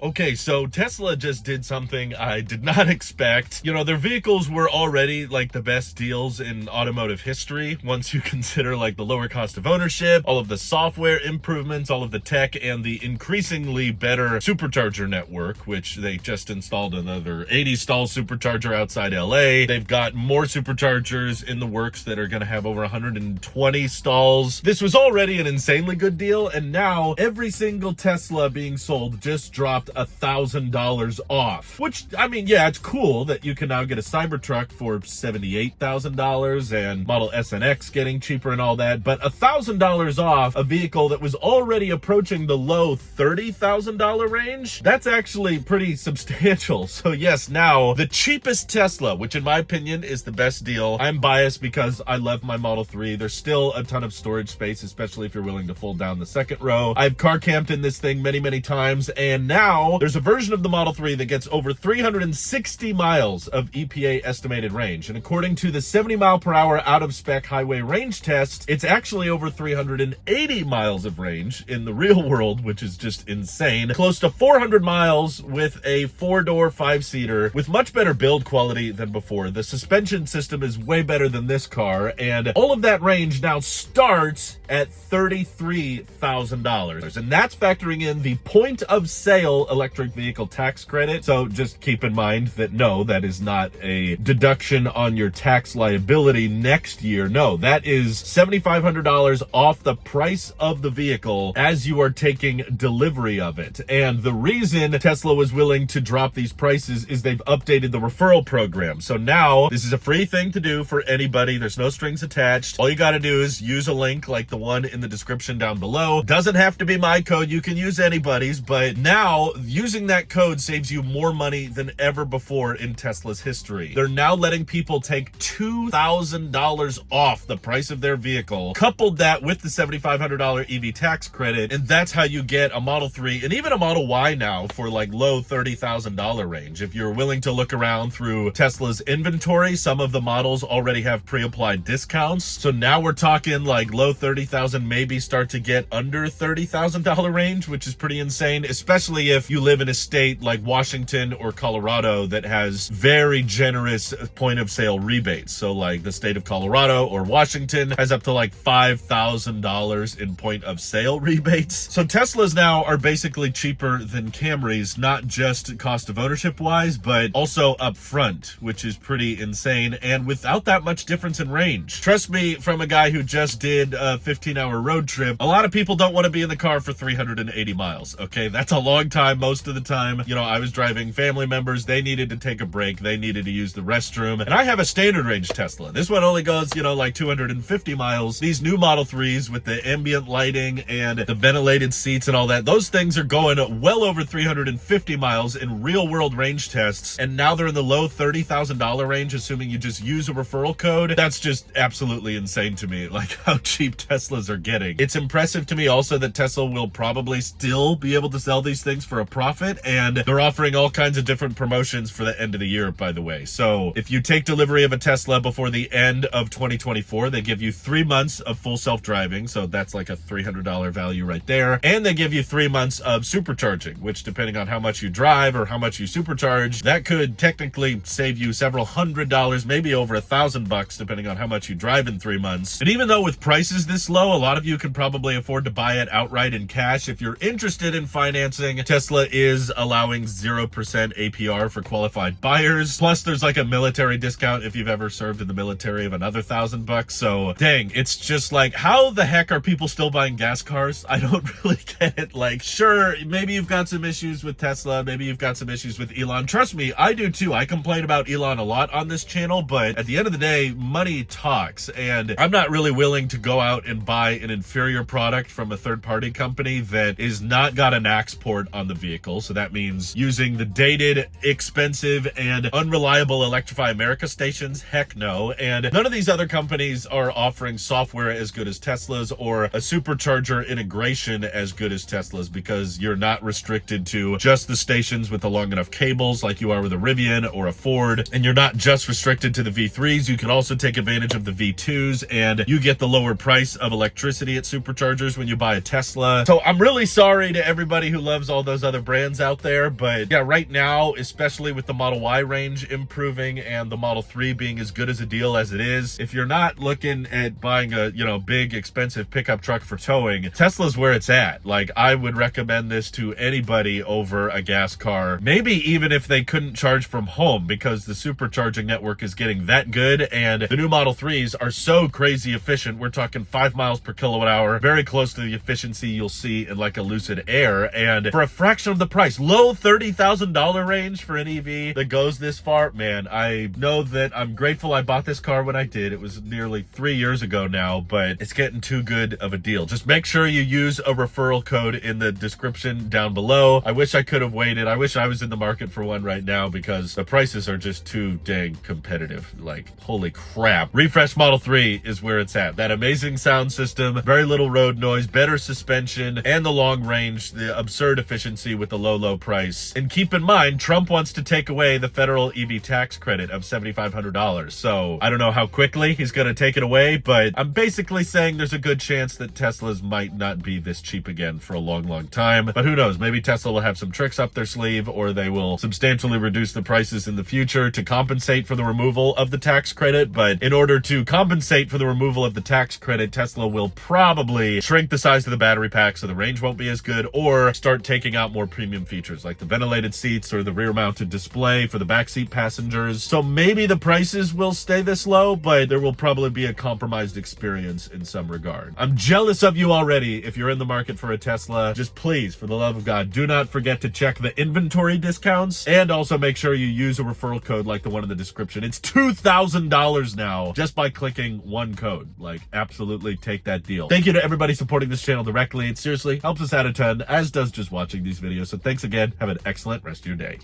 Okay, so Tesla just did something I did not expect. You know, their vehicles were already like the best deals in automotive history once you consider like the lower cost of ownership, all of the software improvements, all of the tech, and the increasingly better supercharger network, which they just installed another 80 stall supercharger outside LA. They've got more superchargers in the works that are going to have over 120 stalls. This was already an insanely good deal, and now every single Tesla being sold just dropped $1,000 off, which, I mean, yeah, it's cool that you can now get a Cybertruck for $78,000 and Model S and X getting cheaper and all that, but $1,000 off a vehicle that was already approaching the low $30,000 range, that's actually pretty substantial. So yes, now the cheapest Tesla, which in my opinion is the best deal. I'm biased because I love my Model 3. There's still a ton of storage space, especially if you're willing to fold down the second row. I've car camped in this thing many times, and now there's a version of the Model 3 that gets over 360 miles of EPA estimated range. And according to the 70 mile per hour out of spec highway range test, it's actually over 380 miles of range in the real world, which is just insane. Close to 400 miles with a 4-door 5-seater with much better build quality than before. The suspension system is way better than this car, and all of that range now starts at $33,000. And that's factoring in the point of sale electric vehicle tax credit. So just keep in mind that no, that is not a deduction on your tax liability next year. No, that is $7,500 off the price of the vehicle as you are taking delivery of it. And the reason Tesla was willing to drop these prices is they've updated the referral program. So now this is a free thing to do for anybody. There's no strings attached. All you got to do is use a link like the one in the description down below. Doesn't have to be my code. You can use anybody's, but now using that code saves you more money than ever before in Tesla's history. They're now letting people take $2,000 off the price of their vehicle, coupled that with the $7,500 EV tax credit, and that's how you get a Model 3 and even a Model Y now for like low $30,000 range. If you're willing to look around through Tesla's inventory, some of the models already have pre-applied discounts. So now we're talking like low 30,000, maybe start to get under $30,000 range, which is pretty insane, especially if you live in a state like Washington or Colorado that has very generous point of sale rebates. So like the state of Colorado or Washington has up to like $5,000 in point of sale rebates. So Teslas now are basically cheaper than Camrys, not just cost of ownership wise, but also up front, which is pretty insane, and without that much difference in range. Trust me, from a guy who just did a 15-hour road trip, a lot of people don't want to be in the car for 380 miles, okay? That's a long time most of the time. You know, I was driving family members, they needed to take a break, they needed to use the restroom, and I have a standard range Tesla. This one only goes, you know, like 250 miles. These new Model 3s with the ambient lighting and the ventilated seats and all that, those things are going well over 350 miles in real world range tests, and now they're in the low $30,000 range, assuming you just use a referral code. That's just absolutely insane to me, like how cheap Teslas are getting. It's impressive to me also that Tesla will probably still be able to sell these things for a profit, and they're offering all kinds of different promotions for the end of the year, by the way. So if you take delivery of a Tesla before the end of 2024, they give you 3 months of full self-driving, so that's like a $300 value right there, and they give you 3 months of supercharging, which depending on how much you drive or how much you supercharge, that could technically save you several $100, maybe over $1,000 depending on how much you drive in 3 months. And even though with prices this low, a lot of you could probably afford to buy it outright in cash. If you're interested in financing, Tesla is allowing 0% APR for qualified buyers. Plus there's like a military discount if you've ever served in the military of another $1,000. So dang, it's just like, how the heck are people still buying gas cars? I don't really get it. Like, sure, maybe you've got some issues with Tesla, maybe you've got some issues with Elon. Trust me, I do too. I complain about Elon a lot on this channel, but at the end of the day, money talks, and I'm not really willing to go out and buy an inferior product from a third-party company that is not got an AX port on the vehicle. So that means using the dated, expensive, and unreliable Electrify America stations. Heck no. And none of these other companies are offering software as good as Tesla's or a supercharger integration as good as Tesla's, because you're not restricted to just the stations with the long enough cables like you are with a Rivian or a Ford, and you're not just restricted to the V3s. You can also take advantage of the V2s, and you get the lower price of electricity at superchargers when you buy a Tesla. So I'm really sorry to everybody who loves all those those other brands out there. But yeah, right now, especially with the Model Y range improving and the Model 3 being as good as a deal as it is, if you're not looking at buying a, big expensive pickup truck for towing, Tesla's where it's at. Like, I would recommend this to anybody over a gas car, maybe even if they couldn't charge from home, because the supercharging network is getting that good, and the new Model 3s are so crazy efficient. We're talking 5 miles per kilowatt hour, very close to the efficiency you'll see in like a Lucid Air, and for a fraction of the price, low $30,000 range for an EV that goes this far. Man, I know that I'm grateful I bought this car when I did. It was nearly 3 years ago now, but it's getting too good of a deal. Just make sure you use a referral code in the description down below. I wish I could have waited. I wish I was in the market for one right now, because the prices are just too dang competitive. Like, holy crap. Refresh Model 3 is where it's at. That amazing sound system, very little road noise, better suspension, and the long range, the absurd efficiency with the low price. And keep in mind, Trump wants to take away the federal EV tax credit of $7,500. So I don't know how quickly he's going to take it away, but I'm basically saying there's a good chance that Teslas might not be this cheap again for a long time. But who knows? Maybe Tesla will have some tricks up their sleeve, or they will substantially reduce the prices in the future to compensate for the removal of the tax credit. But in order to compensate for the removal of the tax credit, Tesla will probably shrink the size of the battery pack so the range won't be as good, or start taking out more premium features like the ventilated seats or the rear mounted display for the backseat passengers. So maybe the prices will stay this low, but there will probably be a compromised experience in some regard. I'm jealous of you already. If you're in the market for a Tesla, just please, for the love of God, do not forget to check the inventory discounts, and also make sure you use a referral code like the one in the description. It's $2,000 now just by clicking one code. Like, absolutely take that deal. Thank you to everybody supporting this channel directly. It seriously helps us out a ton, as does just watching these videos. So thanks again. Have an excellent rest of your day.